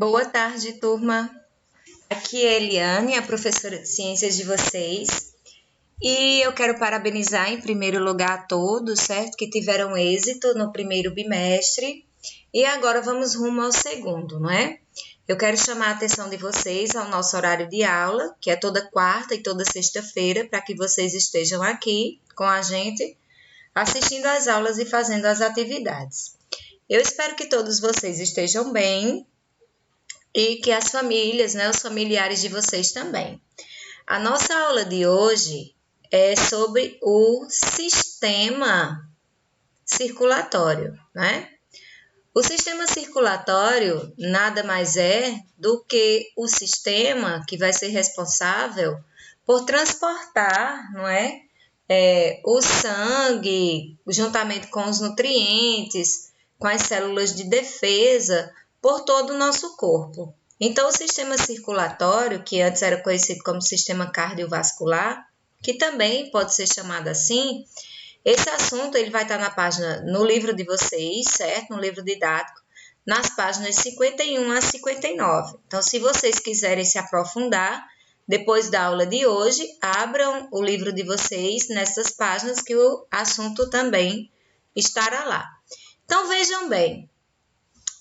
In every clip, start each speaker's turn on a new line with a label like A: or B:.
A: Boa tarde, turma. Aqui é Eliane, a professora de ciências de vocês. E eu quero parabenizar em primeiro lugar a todos, certo? Que tiveram êxito no primeiro bimestre. E agora vamos rumo ao segundo, não é? Eu quero chamar a atenção de vocês ao nosso horário de aula, que é toda quarta e toda sexta-feira, para que vocês estejam aqui com a gente, assistindo às aulas e fazendo as atividades. Eu espero que todos vocês estejam bem e que as famílias, os familiares de vocês também. A nossa aula de hoje é sobre o sistema circulatório, né? O sistema circulatório nada mais é do que o sistema que vai ser responsável por transportar, não é? O sangue, juntamente com os nutrientes, com as células de defesa, por todo o nosso corpo. Então, o sistema circulatório, que antes era conhecido como sistema cardiovascular, que também pode ser chamado assim, esse assunto ele vai estar na página, no livro de vocês, certo? No livro didático, nas páginas 51 a 59. Então, se vocês quiserem se aprofundar, depois da aula de hoje, abram o livro de vocês nessas páginas que o assunto também estará lá. Então, vejam bem,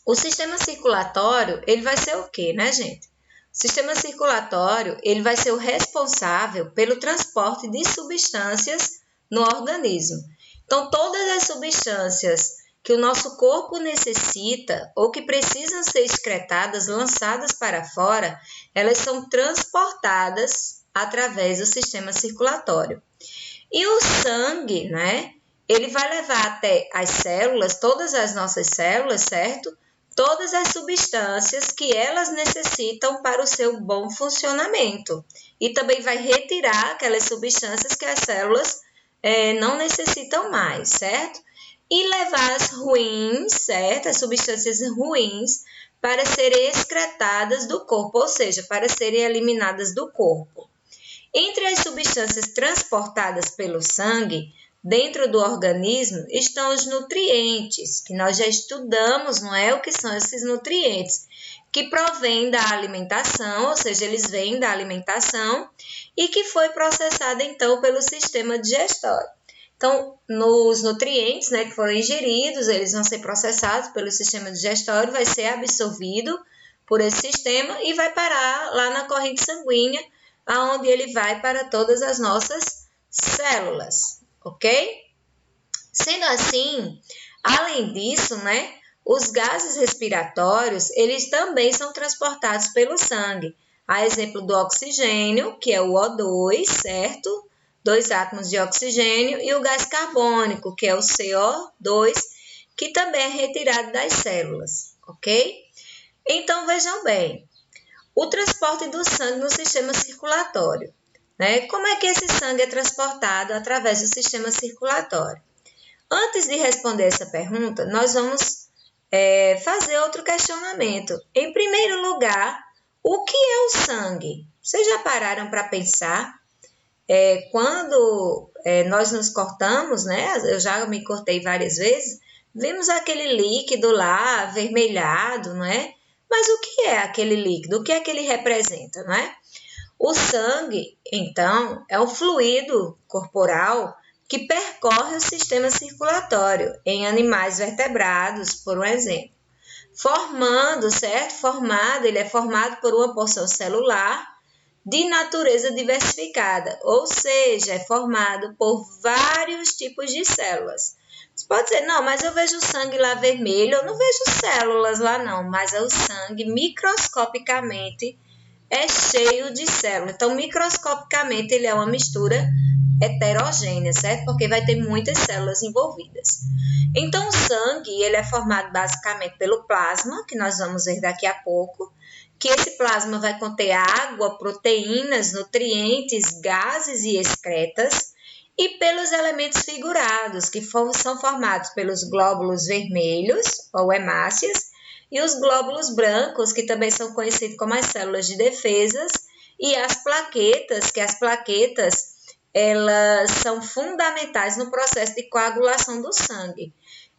A: o sistema circulatório, ele vai ser o quê, né, gente? O sistema circulatório, ele vai ser o responsável pelo transporte de substâncias no organismo. Então, todas as substâncias que o nosso corpo necessita ou que precisam ser excretadas, lançadas para fora, elas são transportadas através do sistema circulatório. E o sangue, né? Ele vai levar até as células, todas as nossas células, certo? Todas as substâncias que elas necessitam para o seu bom funcionamento. E também vai retirar aquelas substâncias que as células não necessitam mais, certo? E levar as ruins, certo? As substâncias ruins para serem excretadas do corpo, ou seja, para serem eliminadas do corpo. Entre as substâncias transportadas pelo sangue, dentro do organismo, estão os nutrientes, que nós já estudamos, não é? O que são esses nutrientes? Que provém da alimentação, ou seja, eles vêm da alimentação e que foi processada, então, pelo sistema digestório. Então, nos nutrientes, né, que foram ingeridos, eles vão ser processados pelo sistema digestório, vai ser absorvido por esse sistema e vai parar lá na corrente sanguínea, aonde ele vai para todas as nossas células, ok? Sendo assim, além disso, né, os gases respiratórios, eles também são transportados pelo sangue. A exemplo do oxigênio, que é o O2, certo? 2 átomos de oxigênio, e o gás carbônico, que é o CO2, que também é retirado das células, ok? Então, vejam bem, o transporte do sangue no sistema circulatório, né? Como é que esse sangue é transportado através do sistema circulatório? Antes de responder essa pergunta, nós vamos fazer outro questionamento. Em primeiro lugar, o que é o sangue? Vocês já pararam para pensar? Quando nós nos cortamos, né? Eu já me cortei várias vezes, vimos aquele líquido lá, avermelhado, não é? Mas o que é aquele líquido? O que é que ele representa, não é? O sangue, então, é um fluido corporal que percorre o sistema circulatório em animais vertebrados, por um exemplo. Ele é formado por uma porção celular de natureza diversificada, ou seja, é formado por vários tipos de células. Você pode dizer, não, mas eu vejo o sangue lá vermelho, eu não vejo células lá não, mas o sangue microscopicamente é cheio de células. Então, microscopicamente, ele é uma mistura heterogênea, certo? Porque vai ter muitas células envolvidas. Então, o sangue, ele é formado basicamente pelo plasma, que nós vamos ver daqui a pouco, que esse plasma vai conter água, proteínas, nutrientes, gases e excretas, e pelos elementos figurados, que são formados pelos glóbulos vermelhos, ou hemácias, e os glóbulos brancos, que também são conhecidos como as células de defesas, e as plaquetas, que as plaquetas, elas são fundamentais no processo de coagulação do sangue.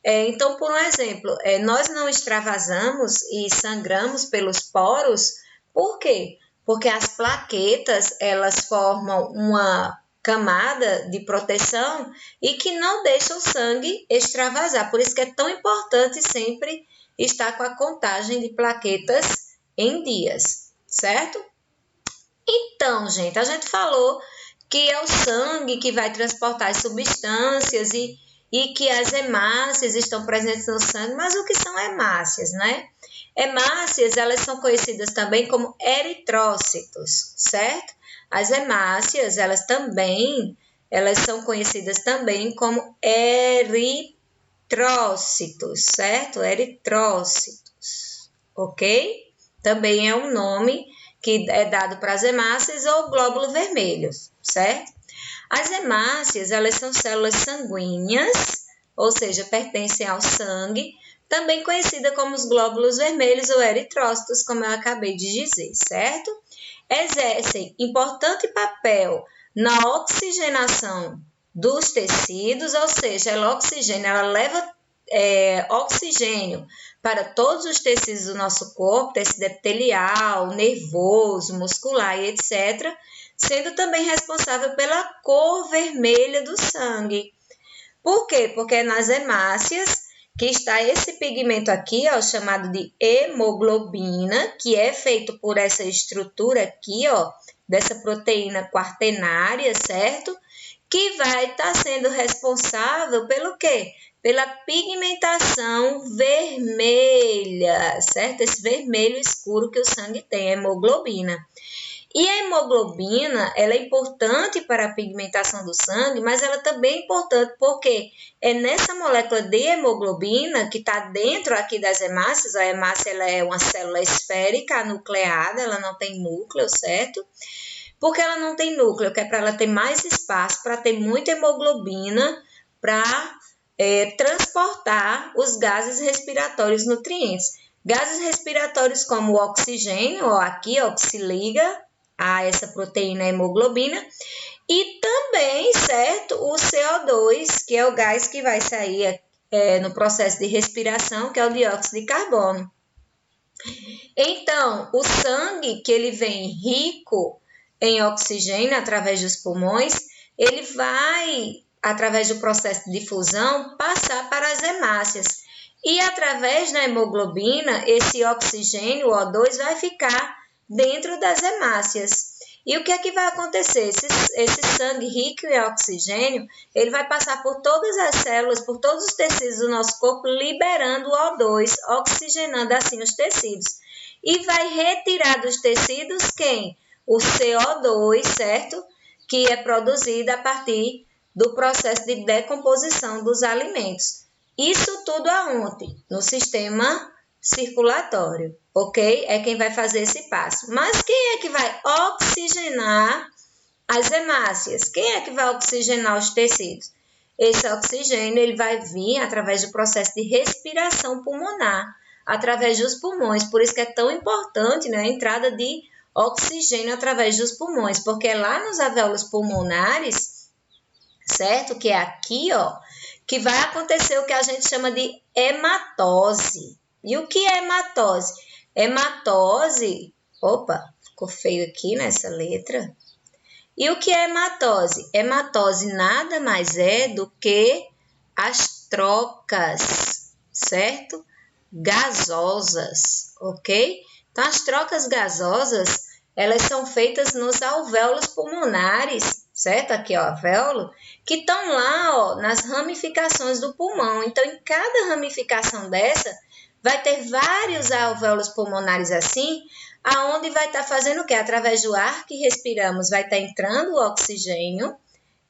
A: Então, por um exemplo, nós não extravasamos e sangramos pelos poros, por quê? Porque as plaquetas, elas formam uma camada de proteção e que não deixa o sangue extravasar. Por isso que é tão importante sempre estar com a contagem de plaquetas em dias, certo? Então, gente, a gente falou que é o sangue que vai transportar as substâncias e que as hemácias estão presentes no sangue, mas o que são hemácias, né? Hemácias, elas são conhecidas também como eritrócitos, certo? As hemácias, elas são conhecidas também como eritrócitos, certo? Eritrócitos, ok? Também é um nome que é dado para as hemácias ou glóbulos vermelhos, certo? As hemácias, elas são células sanguíneas, ou seja, pertencem ao sangue, também conhecida como os glóbulos vermelhos ou eritrócitos, como eu acabei de dizer, certo? Exercem importante papel na oxigenação dos tecidos, ou seja, ela leva oxigênio para todos os tecidos do nosso corpo, tecido epitelial, nervoso, muscular e etc., sendo também responsável pela cor vermelha do sangue. Por quê? Porque é nas hemácias que está esse pigmento aqui, ó, chamado de hemoglobina, que é feito por essa estrutura aqui, ó, dessa proteína quaternária, certo? Que vai estar sendo responsável pelo quê? Pela pigmentação vermelha, certo? Esse vermelho escuro que o sangue tem, a hemoglobina. E a hemoglobina, ela é importante para a pigmentação do sangue, mas ela também é importante porque é nessa molécula de hemoglobina que está dentro aqui das hemácias. A hemácia ela é uma célula esférica, nucleada, ela não tem núcleo, certo? Porque ela não tem núcleo, que é para ela ter mais espaço, para ter muita hemoglobina, para transportar os gases respiratórios nutrientes. Gases respiratórios como o oxigênio, ó, aqui, ó, que se liga a essa proteína hemoglobina, e também, certo, o CO2, que é o gás que vai sair no processo de respiração, que é o dióxido de carbono. Então, o sangue, que ele vem rico em oxigênio através dos pulmões, ele vai, através do processo de difusão, passar para as hemácias. E através da hemoglobina, esse oxigênio, o O2, vai ficar dentro das hemácias. E o que é que vai acontecer? Esse sangue rico em oxigênio, ele vai passar por todas as células, por todos os tecidos do nosso corpo, liberando o O2, oxigenando assim os tecidos. E vai retirar dos tecidos quem? O CO2, certo? Que é produzido a partir do processo de decomposição dos alimentos. Isso tudo aonde? No sistema circulatório, ok? É quem vai fazer esse passo. Mas quem é que vai oxigenar as hemácias? Quem é que vai oxigenar os tecidos? Esse oxigênio ele vai vir através do processo de respiração pulmonar, através dos pulmões. Por isso que é tão importante, né, a entrada de oxigênio através dos pulmões, porque é lá nos alvéolos pulmonares, certo? Que é aqui, ó, que vai acontecer o que a gente chama de hematose. E o que é hematose? Hematose, opa, ficou feio aqui nessa letra. E o que é hematose? Hematose nada mais é do que as trocas, certo? Gasosas, ok? Então, as trocas gasosas, elas são feitas nos alvéolos pulmonares, certo? Aqui, ó, alvéolo, que estão lá, ó, nas ramificações do pulmão. Então, em cada ramificação dessa, vai ter vários alvéolos pulmonares assim, aonde vai estar fazendo o quê? Através do ar que respiramos, vai estar entrando o oxigênio,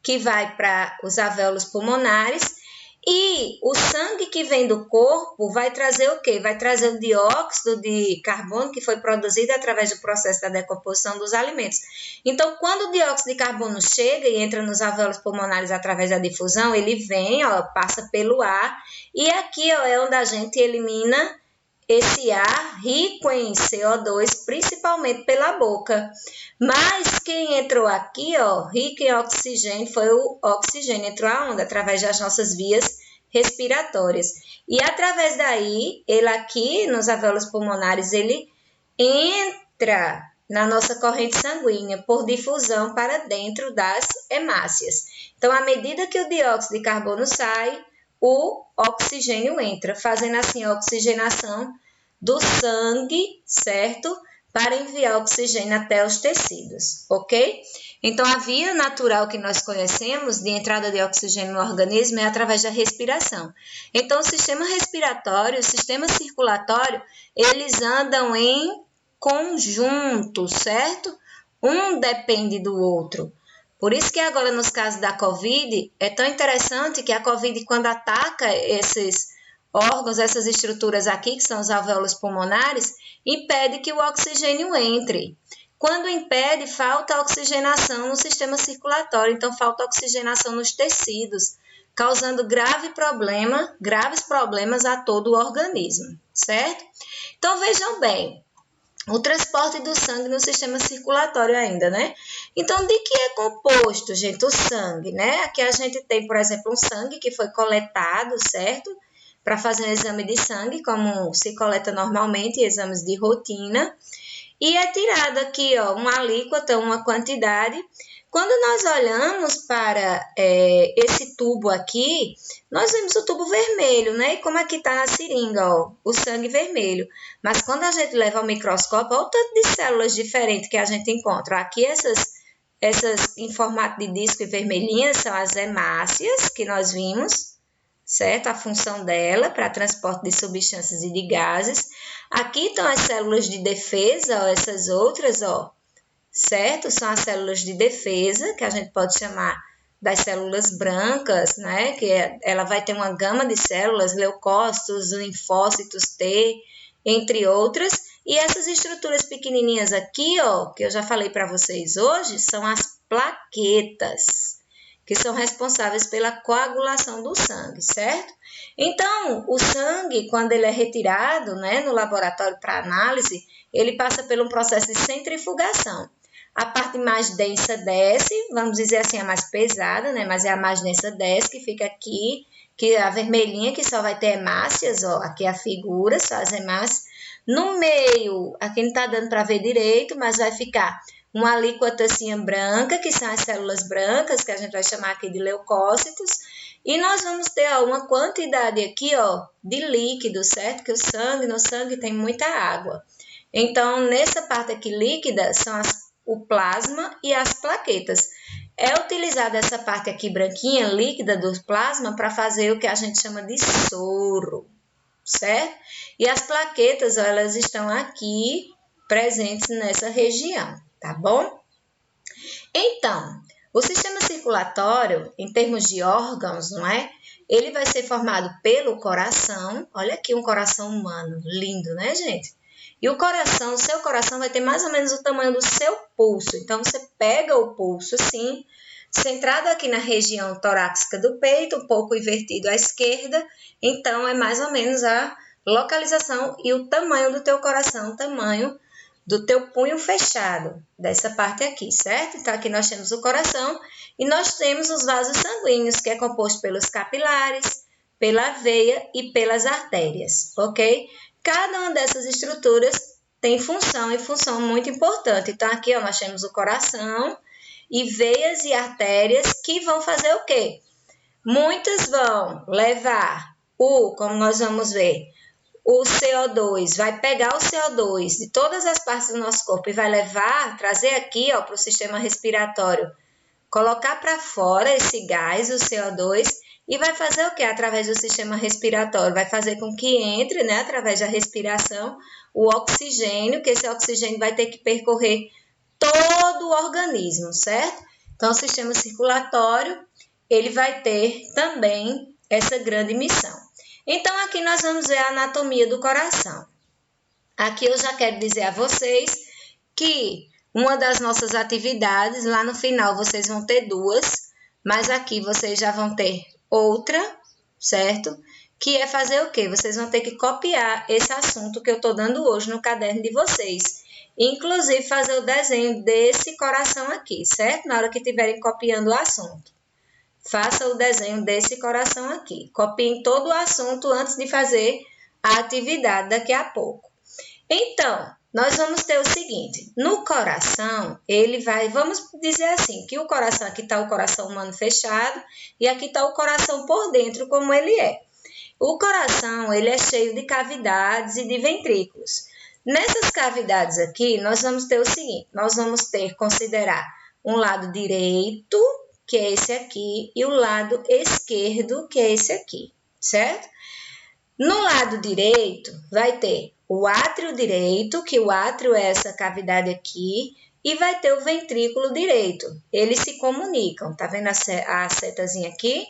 A: que vai para os alvéolos pulmonares, e o sangue que vem do corpo vai trazer o quê? Vai trazer o dióxido de carbono que foi produzido através do processo da decomposição dos alimentos. Então, quando o dióxido de carbono chega e entra nos alvéolos pulmonares através da difusão, ele vem, ó, passa pelo ar, e aqui, ó, é onde a gente elimina esse ar rico em CO2, principalmente pela boca. Mas quem entrou aqui, ó, rico em oxigênio, foi o oxigênio. Entrou aonde? Através das nossas vias respiratórias. E através daí, ele aqui, nos alvéolos pulmonares, ele entra na nossa corrente sanguínea por difusão para dentro das hemácias. Então, à medida que o dióxido de carbono sai, o oxigênio entra, fazendo assim a oxigenação do sangue, certo? Para enviar oxigênio até os tecidos, ok? Então, a via natural que nós conhecemos de entrada de oxigênio no organismo é através da respiração. Então, o sistema respiratório, o sistema circulatório, eles andam em conjunto, certo? Um depende do outro. Por isso que agora, nos casos da Covid, é tão interessante que a Covid, quando ataca esses órgãos, essas estruturas aqui, que são os alvéolos pulmonares, impede que o oxigênio entre. Quando impede, falta oxigenação no sistema circulatório, então falta oxigenação nos tecidos, causando graves problemas a todo o organismo, certo? Então, vejam bem, o transporte do sangue no sistema circulatório ainda, né? Então, de que é composto, gente, o sangue, né? Aqui a gente tem, por exemplo, um sangue que foi coletado, certo? Para fazer um exame de sangue, como se coleta normalmente, exames de rotina. E é tirado aqui, ó, uma alíquota, uma quantidade. Quando nós olhamos para esse tubo aqui, nós vemos o tubo vermelho, né? E como aqui está na seringa, ó, o sangue vermelho. Mas quando a gente leva ao microscópio, olha o tanto de células diferentes que a gente encontra. Aqui essas em formato de disco e vermelhinhas são as hemácias que nós vimos, certo? A função dela para transporte de substâncias e de gases. Aqui estão as células de defesa, ó, essas outras, ó, certo? São as células de defesa, que a gente pode chamar das células brancas, né? Que ela vai ter uma gama de células, leucócitos, linfócitos T, entre outras. E essas estruturas pequenininhas aqui, ó, que eu já falei para vocês hoje, são as plaquetas, que são responsáveis pela coagulação do sangue, certo? Então, o sangue, quando ele é retirado, né, no laboratório para análise, ele passa por um processo de centrifugação. A parte mais densa desce, vamos dizer assim, a mais pesada, né, mas é a mais densa desce, que fica aqui, que a vermelhinha, que só vai ter hemácias, ó, aqui é a figura, só as hemácias. No meio, aqui não está dando para ver direito, mas vai ficar uma alíquotazinha branca, que são as células brancas, que a gente vai chamar aqui de leucócitos, e nós vamos ter ó, uma quantidade aqui ó, de líquido, certo? Que no sangue tem muita água. Então, nessa parte aqui líquida, são o plasma e as plaquetas. É utilizada essa parte aqui branquinha, líquida do plasma, para fazer o que a gente chama de soro, certo? E as plaquetas, ó, elas estão aqui presentes nessa região. Tá bom? Então, o sistema circulatório, em termos de órgãos, não é? Ele vai ser formado pelo coração. Olha aqui um coração humano, lindo, né, gente? E o seu coração vai ter mais ou menos o tamanho do seu pulso. Então, você pega o pulso assim, centrado aqui na região torácica do peito, um pouco invertido à esquerda. Então, é mais ou menos a localização e o tamanho do teu coração, o tamanho do teu punho fechado, dessa parte aqui, certo? Então, aqui nós temos o coração e nós temos os vasos sanguíneos, que é composto pelos capilares, pela veia e pelas artérias, ok? Cada uma dessas estruturas tem função e função muito importante. Então, aqui ó, nós temos o coração e veias e artérias que vão fazer o quê? Muitas vão levar como nós vamos ver, o CO2, vai pegar o CO2 de todas as partes do nosso corpo e vai trazer aqui para o sistema respiratório, colocar para fora esse gás, o CO2, e vai fazer o quê? Através do sistema respiratório, vai fazer com que entre, né, através da respiração, o oxigênio, que esse oxigênio vai ter que percorrer todo o organismo, certo? Então, o sistema circulatório, ele vai ter também essa grande missão. Então, aqui nós vamos ver a anatomia do coração. Aqui eu já quero dizer a vocês que uma das nossas atividades, lá no final vocês vão ter duas, mas aqui vocês já vão ter outra, certo? Que é fazer o quê? Vocês vão ter que copiar esse assunto que eu estou dando hoje no caderno de vocês. Inclusive fazer o desenho desse coração aqui, certo? Na hora que estiverem copiando o assunto. faça o desenho desse coração aqui. Copiem todo o assunto antes de fazer a atividade daqui a pouco. Então, nós vamos ter o seguinte, no coração, vamos dizer assim, que o coração, aqui está o coração humano fechado e aqui está o coração por dentro, como ele é. O coração, ele é cheio de cavidades e de ventrículos. Nessas cavidades aqui, nós vamos ter o seguinte, nós vamos considerar um lado direito, que é esse aqui, e o lado esquerdo, que é esse aqui, certo? No lado direito, vai ter o átrio direito, que o átrio é essa cavidade aqui, e vai ter o ventrículo direito. Eles se comunicam, tá vendo a setazinha aqui?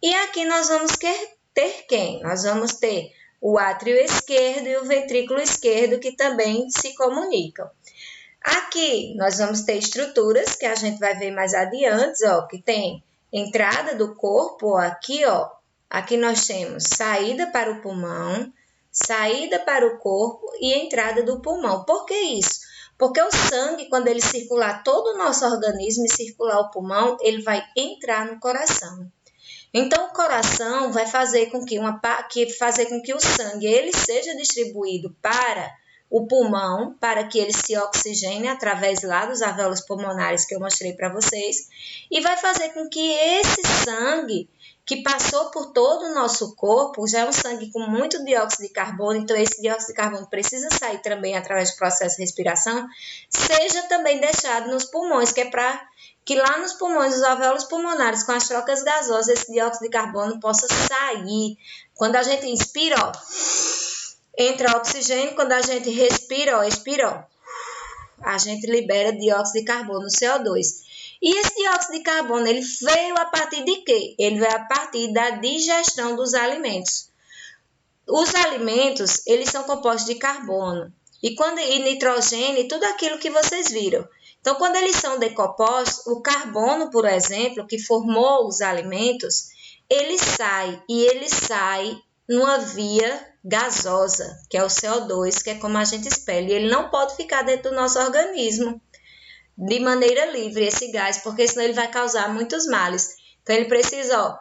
A: E aqui nós vamos ter quem? Nós vamos ter o átrio esquerdo e o ventrículo esquerdo, que também se comunicam. Aqui nós vamos ter estruturas, que a gente vai ver mais adiante, ó, que tem entrada do corpo, ó, aqui, ó. Aqui nós temos saída para o pulmão, saída para o corpo e entrada do pulmão. Por que isso? Porque o sangue, quando ele circular todo o nosso organismo e circular o pulmão, ele vai entrar no coração. Então, o coração vai fazer com que o sangue ele seja distribuído para o pulmão, para que ele se oxigene através lá dos alvéolos pulmonares que eu mostrei para vocês, e vai fazer com que esse sangue que passou por todo o nosso corpo, já é um sangue com muito dióxido de carbono, então esse dióxido de carbono precisa sair também através do processo de respiração, seja também deixado nos pulmões, que é para que lá nos pulmões, os alvéolos pulmonares, com as trocas gasosas, esse dióxido de carbono possa sair. Quando a gente inspira, ó, entra oxigênio, quando a gente respira, ó, expira, ó, a gente libera dióxido de carbono, CO2. E esse dióxido de carbono, ele veio a partir de quê? Ele veio a partir da digestão dos alimentos. Os alimentos, eles são compostos de carbono e nitrogênio e tudo aquilo que vocês viram. Então, quando eles são decompostos, o carbono, por exemplo, que formou os alimentos, ele sai numa via gasosa, que é o CO2, que é como a gente expele. Ele não pode ficar dentro do nosso organismo de maneira livre, esse gás, porque senão ele vai causar muitos males. Então, ele precisa, ó,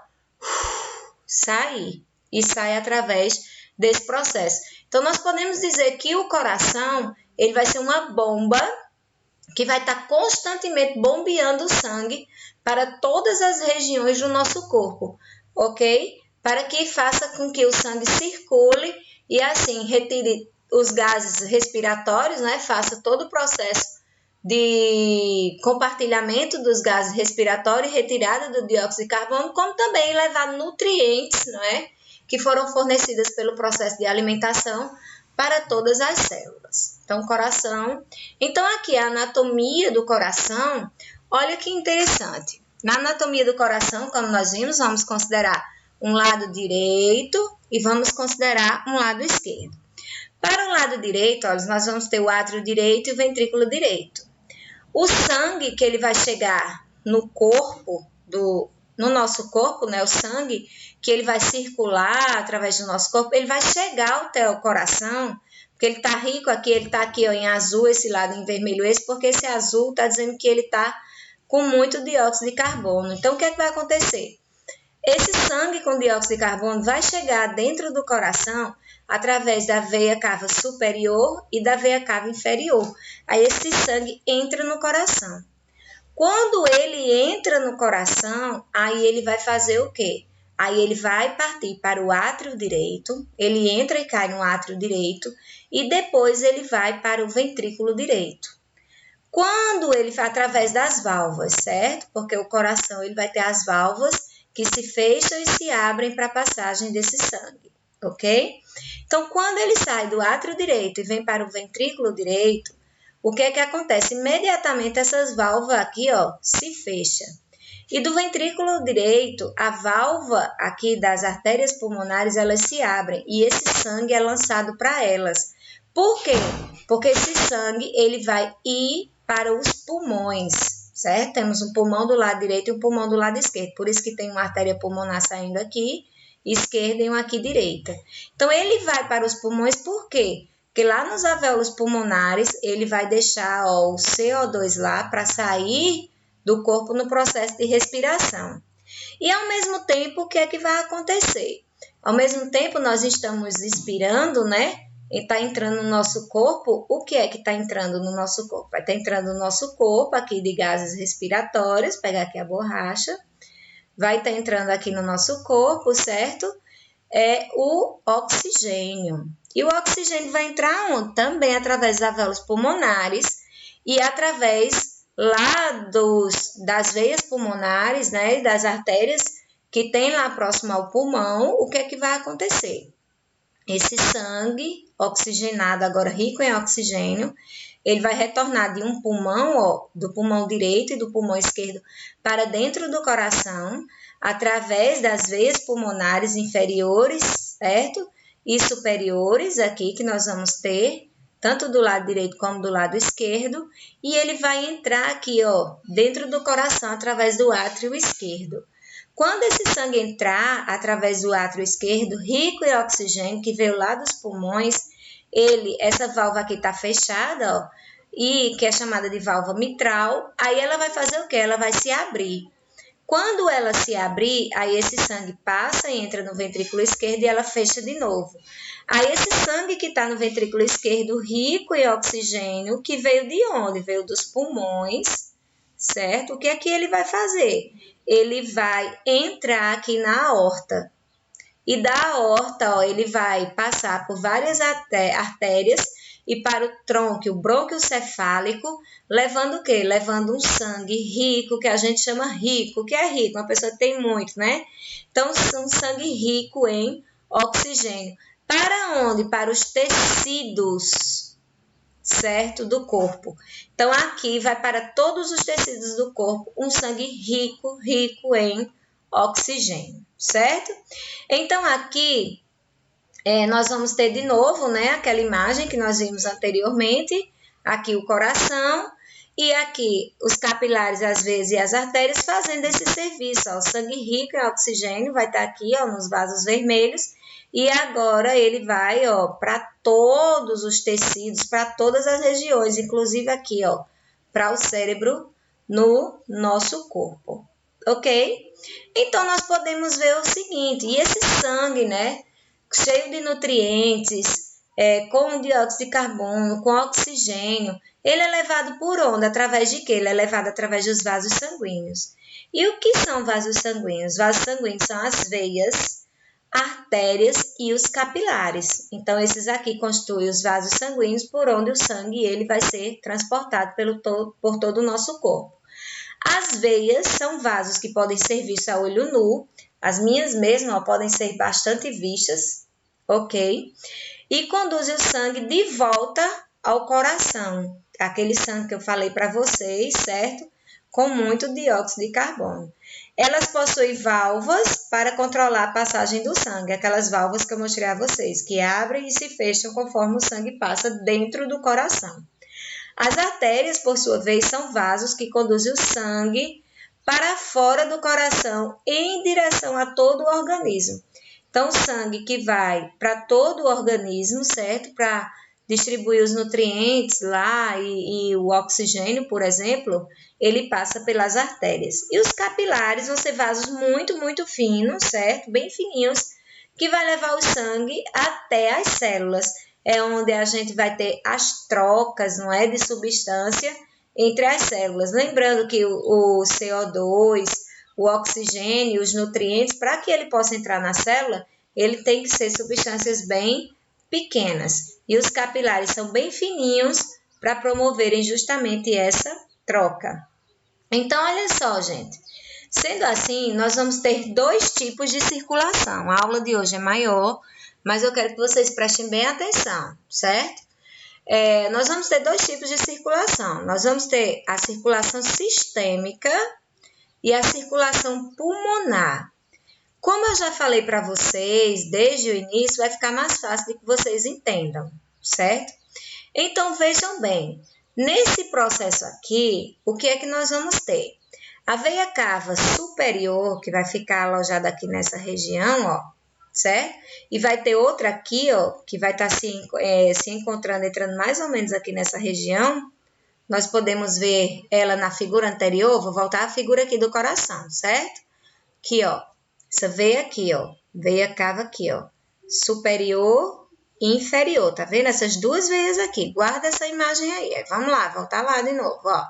A: sair, e sai através desse processo. Então, nós podemos dizer que o coração, ele vai ser uma bomba que vai estar constantemente bombeando o sangue para todas as regiões do nosso corpo, ok? Para que faça com que o sangue circule e assim retire os gases respiratórios, né? Faça todo o processo de compartilhamento dos gases respiratórios e retirada do dióxido de carbono, como também levar nutrientes, não é? Que foram fornecidas pelo processo de alimentação para todas as células. Então, coração. Então, aqui a anatomia do coração, olha que interessante. Na anatomia do coração, como nós vimos, vamos considerar um lado direito e vamos considerar um lado esquerdo. Para o lado direito, olha, nós vamos ter o átrio direito e o ventrículo direito. O sangue que ele vai chegar no corpo, no nosso corpo, né, o sangue que ele vai circular através do nosso corpo, ele vai chegar até o coração, porque ele está rico aqui, ele está aqui ó, em azul, esse lado em vermelho esse, porque esse azul está dizendo que ele está com muito dióxido de carbono. Então, o que é que vai acontecer? Esse sangue com dióxido de carbono vai chegar dentro do coração através da veia cava superior e da veia cava inferior. Aí esse sangue entra no coração. Quando ele entra no coração, aí ele vai fazer o quê? Aí ele vai partir para o átrio direito, ele entra e cai no átrio direito e depois ele vai para o ventrículo direito. Quando ele vai através das válvulas, certo? Porque o coração ele vai ter as válvulas que se fecham e se abrem para a passagem desse sangue, ok? Então, quando ele sai do átrio direito e vem para o ventrículo direito, o que é que acontece? Imediatamente essas válvulas aqui, ó, se fecham. E do ventrículo direito, a válvula aqui das artérias pulmonares, elas se abrem e esse sangue é lançado para elas. Por quê? Porque esse sangue, ele vai ir para os pulmões, certo? Temos um pulmão do lado direito e um pulmão do lado esquerdo. Por isso que tem uma artéria pulmonar saindo aqui, esquerda e uma aqui direita. Então, ele vai para os pulmões por quê? Porque lá nos alvéolos pulmonares, ele vai deixar ó, o CO2 lá para sair do corpo no processo de respiração. E ao mesmo tempo, o que é que vai acontecer? Ao mesmo tempo, nós estamos expirando, né? E está entrando no nosso corpo. O que é que está entrando no nosso corpo? Vai estar entrando no nosso corpo aqui de gases respiratórios, pegar aqui a borracha. Vai estar entrando aqui no nosso corpo, certo? É o oxigênio. E o oxigênio vai entrar onde? Também através das válvulas pulmonares e através lá das veias pulmonares, né, das artérias que tem lá próximo ao pulmão. O que é que vai acontecer? Esse sangue oxigenado, agora rico em oxigênio, ele vai retornar de um pulmão, ó, do pulmão direito e do pulmão esquerdo para dentro do coração, através das veias pulmonares inferiores, certo? E superiores aqui que nós vamos ter, tanto do lado direito como do lado esquerdo, e ele vai entrar aqui, ó, dentro do coração através do átrio esquerdo. Quando esse sangue entrar através do átrio esquerdo, rico em oxigênio, que veio lá dos pulmões, essa válvula aqui está fechada, ó, e que é chamada de válvula mitral, aí ela vai fazer o quê? Ela vai se abrir. Quando ela se abrir, aí esse sangue passa e entra no ventrículo esquerdo e ela fecha de novo. Aí esse sangue que está no ventrículo esquerdo, rico em oxigênio, que veio de onde? Veio dos pulmões, certo? O que é que ele vai fazer? Ele vai entrar aqui na aorta. E da aorta, ó, ele vai passar por várias artérias e para o trônquio bronquiocefálico, levando o quê? Levando um sangue rico, que a gente chama rico. O que é rico? Uma pessoa que tem muito, né? Então, um sangue rico em oxigênio. Para onde? Para os tecidos, certo? Do corpo. Então, aqui vai para todos os tecidos do corpo um sangue rico em oxigênio, certo? Então, aqui nós vamos ter de novo, né, aquela imagem que nós vimos anteriormente, aqui o coração e aqui os capilares, as veias e as artérias fazendo esse serviço, ó, o sangue rico em oxigênio vai estar aqui, ó, nos vasos vermelhos e agora ele vai, ó, para todos os tecidos, para todas as regiões, inclusive aqui, ó, para o cérebro no nosso corpo, ok? Então, nós podemos ver o seguinte, e esse sangue, né, cheio de nutrientes, com dióxido de carbono, com oxigênio, ele é levado por onde? Através de quê? Ele é levado através dos vasos sanguíneos. E o que são vasos sanguíneos? Vasos sanguíneos são as veias, artérias e os capilares. Então, esses aqui constituem os vasos sanguíneos por onde o sangue ele vai ser transportado por todo o nosso corpo. As veias são vasos que podem ser vistos a olho nu, as minhas mesmo ó, podem ser bastante vistas, ok? E conduzem o sangue de volta ao coração, aquele sangue que eu falei para vocês, certo? Com muito dióxido de carbono. Elas possuem válvulas para controlar a passagem do sangue, aquelas válvulas que eu mostrei a vocês, que abrem e se fecham conforme o sangue passa dentro do coração. As artérias, por sua vez, são vasos que conduzem o sangue para fora do coração em direção a todo o organismo. Então, o sangue que vai para todo o organismo, certo? Para distribuir os nutrientes lá e o oxigênio, por exemplo, ele passa pelas artérias. E os capilares vão ser vasos muito, muito finos, certo? Bem fininhos, que vai levar o sangue até as células. É onde a gente vai ter as trocas, não é, de substância entre as células. Lembrando que o CO2, o oxigênio, os nutrientes, para que ele possa entrar na célula, ele tem que ser substâncias bem pequenas. E os capilares são bem fininhos para promoverem justamente essa troca. Então, olha só, gente. Sendo assim, nós vamos ter dois tipos de circulação. A aula de hoje é maior, mas eu quero que vocês prestem bem atenção, certo? Nós vamos ter dois tipos de circulação. Nós vamos ter a circulação sistêmica e a circulação pulmonar. Como eu já falei para vocês desde o início, vai ficar mais fácil de que vocês entendam, certo? Então, vejam bem, nesse processo aqui, o que é que nós vamos ter? A veia cava superior, que vai ficar alojada aqui nessa região, ó, certo? E vai ter outra aqui, ó, que vai estar se encontrando, entrando mais ou menos aqui nessa região. Nós podemos ver ela na figura anterior, vou voltar à figura aqui do coração, certo? aqui, ó. Essa veia aqui, ó. Veia cava aqui, ó. Superior e inferior. Tá vendo? Essas duas veias aqui. Guarda essa imagem aí. Vamos lá, voltar lá de novo, ó.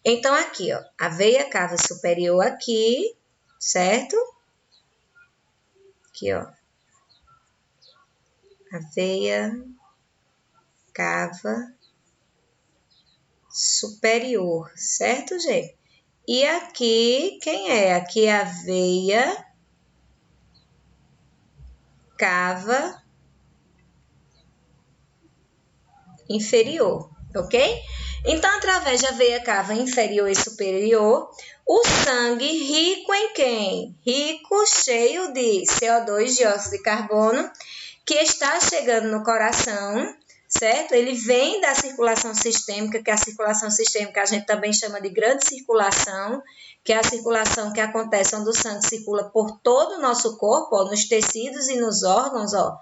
A: Então, aqui, ó. A veia cava superior aqui, certo? Aqui, ó. A veia cava superior, certo, gente? E aqui, quem é? Aqui é a veia cava inferior, ok? Então, através da veia cava inferior e superior, o sangue rico em quem? Rico, cheio de CO2, dióxido de carbono, que está chegando no coração, certo? Ele vem da circulação sistêmica, que é a circulação sistêmica a gente também chama de grande circulação, que é a circulação que acontece onde o sangue circula por todo o nosso corpo, ó, nos tecidos e nos órgãos, ó,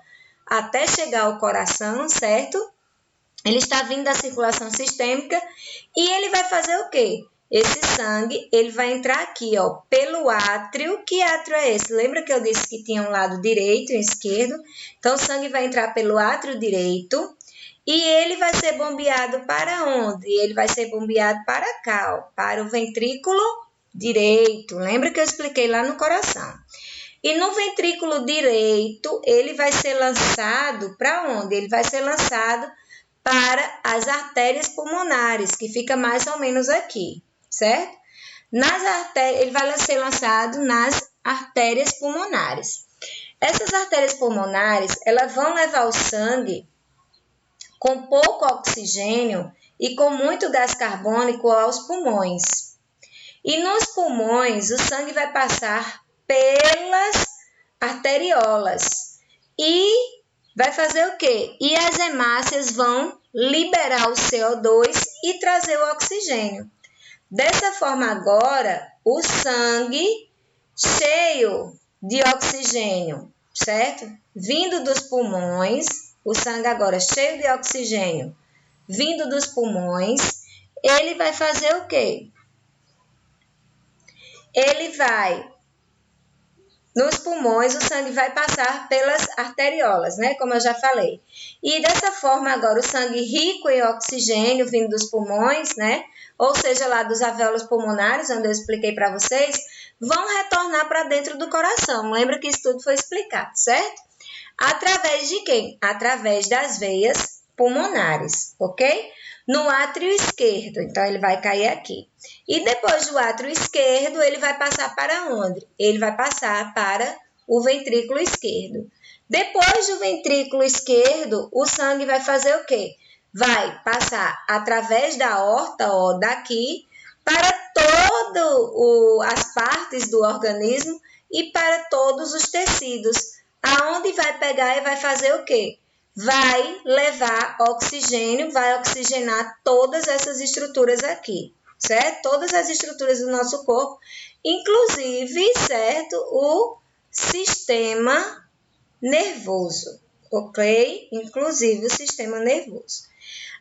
A: até chegar ao coração, certo? Ele está vindo da circulação sistêmica e ele vai fazer o quê? Esse sangue, ele vai entrar aqui, ó, pelo átrio. Que átrio é esse? Lembra que eu disse que tinha um lado direito e esquerdo? Então, o sangue vai entrar pelo átrio direito e ele vai ser bombeado para onde? Ele vai ser bombeado para cá, ó, para o ventrículo direito. Lembra que eu expliquei lá no coração? E no ventrículo direito, ele vai ser lançado para onde? Ele vai ser lançado para as artérias pulmonares, que fica mais ou menos aqui, certo? Ele vai ser lançado nas artérias pulmonares. Essas artérias pulmonares, elas vão levar o sangue com pouco oxigênio e com muito gás carbônico aos pulmões. E nos pulmões, o sangue vai passar pelas arteriolas e vai fazer o quê? E as hemácias vão liberar o CO2 e trazer o oxigênio. Dessa forma agora, o sangue cheio de oxigênio, certo? Vindo dos pulmões, o sangue agora cheio de oxigênio, vindo dos pulmões, ele vai fazer o quê? Nos pulmões, o sangue vai passar pelas arteriolas, né? Como eu já falei. E dessa forma, agora, o sangue rico em oxigênio vindo dos pulmões, né? Ou seja, lá dos alvéolos pulmonares, onde eu expliquei para vocês, vão retornar para dentro do coração. Lembra que isso tudo foi explicado, certo? Através de quem? Através das veias pulmonares, ok? No átrio esquerdo, então ele vai cair aqui. E depois do átrio esquerdo, ele vai passar para onde? Ele vai passar para o ventrículo esquerdo. Depois do ventrículo esquerdo, o sangue vai fazer o quê? Vai passar através da aorta, ó, daqui, para todas as partes do organismo e para todos os tecidos. Aonde vai pegar e vai fazer o quê? Vai levar oxigênio, vai oxigenar todas essas estruturas aqui, certo? Todas as estruturas do nosso corpo, inclusive, certo? O sistema nervoso, ok? Inclusive o sistema nervoso.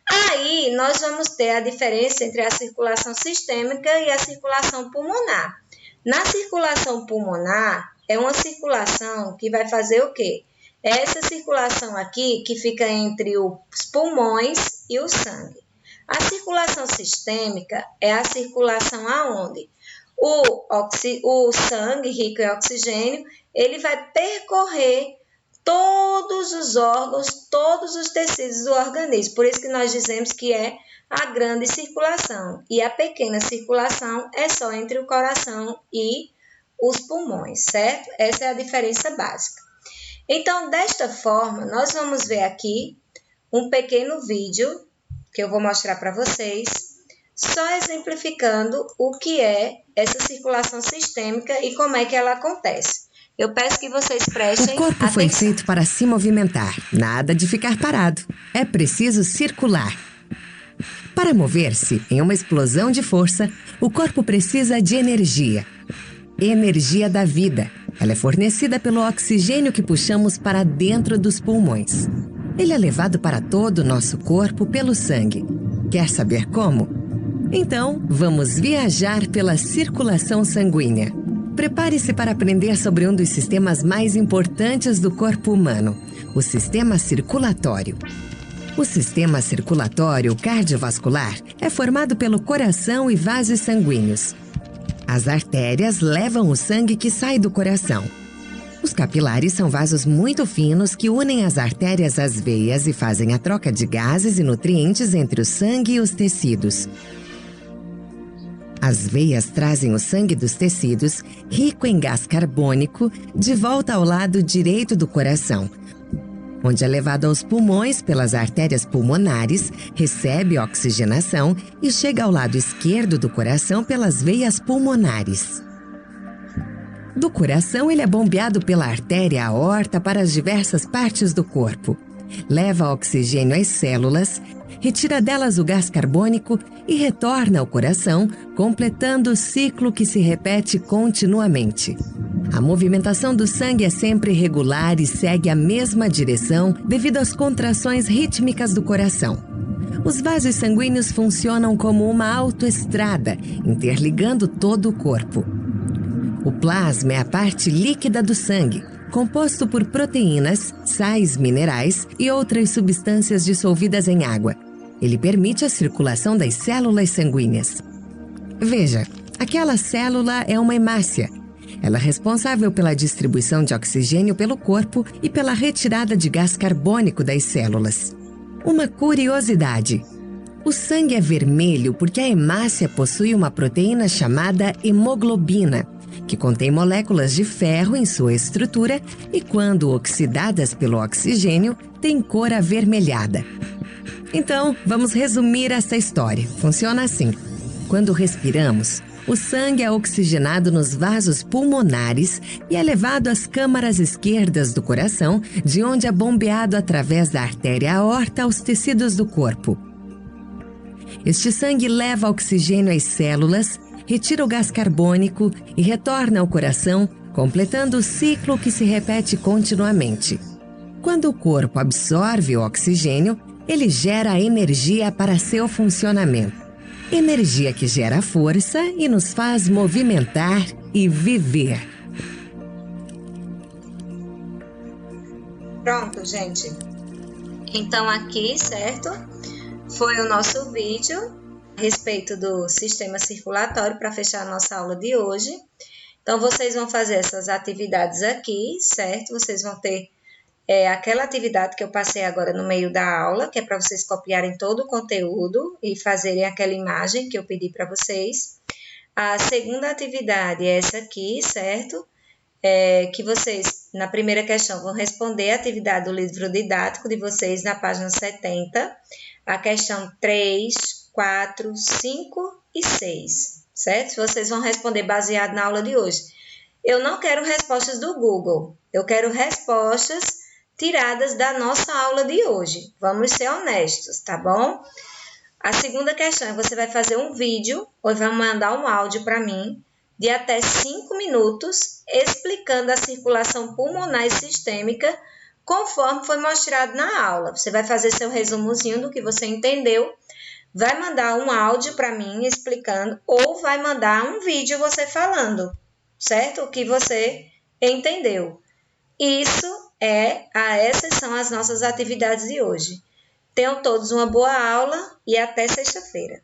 A: Aí, nós vamos ter a diferença entre a circulação sistêmica e a circulação pulmonar. Na circulação pulmonar, é uma circulação que vai fazer o quê? Essa circulação aqui que fica entre os pulmões e o sangue. A circulação sistêmica é a circulação aonde? O sangue rico em oxigênio, ele vai percorrer todos os órgãos, todos os tecidos do organismo. Por isso que nós dizemos que é a grande circulação. E a pequena circulação é só entre o coração e os pulmões, certo? Essa é a diferença básica. Então, desta forma, nós vamos ver aqui um pequeno vídeo que eu vou mostrar para vocês, só exemplificando o que é essa circulação sistêmica e como é que ela acontece. Eu peço que vocês prestem atenção.
B: O corpo foi feito para se movimentar, nada de ficar parado. É preciso circular. Para mover-se em uma explosão de força, o corpo precisa de energia. Energia da vida. Ela é fornecida pelo oxigênio que puxamos para dentro dos pulmões. Ele é levado para todo o nosso corpo pelo sangue. Quer saber como? Então, vamos viajar pela circulação sanguínea. Prepare-se para aprender sobre um dos sistemas mais importantes do corpo humano, o sistema circulatório. O sistema circulatório cardiovascular é formado pelo coração e vasos sanguíneos. As artérias levam o sangue que sai do coração. Os capilares são vasos muito finos que unem as artérias às veias e fazem a troca de gases e nutrientes entre o sangue e os tecidos. As veias trazem o sangue dos tecidos, rico em gás carbônico, de volta ao lado direito do coração, onde é levado aos pulmões pelas artérias pulmonares, recebe oxigenação e chega ao lado esquerdo do coração pelas veias pulmonares. Do coração, ele é bombeado pela artéria aorta para as diversas partes do corpo. Leva oxigênio às células, retira delas o gás carbônico e retorna ao coração, completando o ciclo que se repete continuamente. A movimentação do sangue é sempre regular e segue a mesma direção devido às contrações rítmicas do coração. Os vasos sanguíneos funcionam como uma autoestrada, interligando todo o corpo. O plasma é a parte líquida do sangue, composto por proteínas, sais minerais e outras substâncias dissolvidas em água. Ele permite a circulação das células sanguíneas. Veja, aquela célula é uma hemácia. Ela é responsável pela distribuição de oxigênio pelo corpo e pela retirada de gás carbônico das células. Uma curiosidade: o sangue é vermelho porque a hemácia possui uma proteína chamada hemoglobina, que contém moléculas de ferro em sua estrutura e, quando oxidadas pelo oxigênio, tem cor avermelhada. Então, vamos resumir essa história. Funciona assim: quando respiramos, o sangue é oxigenado nos vasos pulmonares e é levado às câmaras esquerdas do coração, de onde é bombeado através da artéria aorta aos tecidos do corpo. Este sangue leva oxigênio às células, retira o gás carbônico e retorna ao coração, completando o ciclo que se repete continuamente. Quando o corpo absorve o oxigênio, ele gera energia para seu funcionamento. Energia que gera força e nos faz movimentar e viver.
A: Pronto, gente. Então aqui, certo? Foi o nosso vídeo a respeito do sistema circulatório para fechar a nossa aula de hoje. Então, vocês vão fazer essas atividades aqui, certo? Vocês vão ter aquela atividade que eu passei agora no meio da aula, que é para vocês copiarem todo o conteúdo e fazerem aquela imagem que eu pedi para vocês. A segunda atividade é essa aqui, certo? Que vocês, na primeira questão, vão responder a atividade do livro didático de vocês na página 70, a questão 3, 4, 5 e 6, certo? Vocês vão responder baseado na aula de hoje. Eu não quero respostas do Google, eu quero respostas tiradas da nossa aula de hoje. Vamos ser honestos, tá bom? A segunda questão é: você vai fazer um vídeo ou vai mandar um áudio para mim de até 5 minutos explicando a circulação pulmonar e sistêmica conforme foi mostrado na aula. Você vai fazer seu resumozinho do que você entendeu, vai mandar um áudio para mim explicando ou vai mandar um vídeo você falando, certo? O que você entendeu. Essas são as nossas atividades de hoje. Tenham todos uma boa aula e até sexta-feira.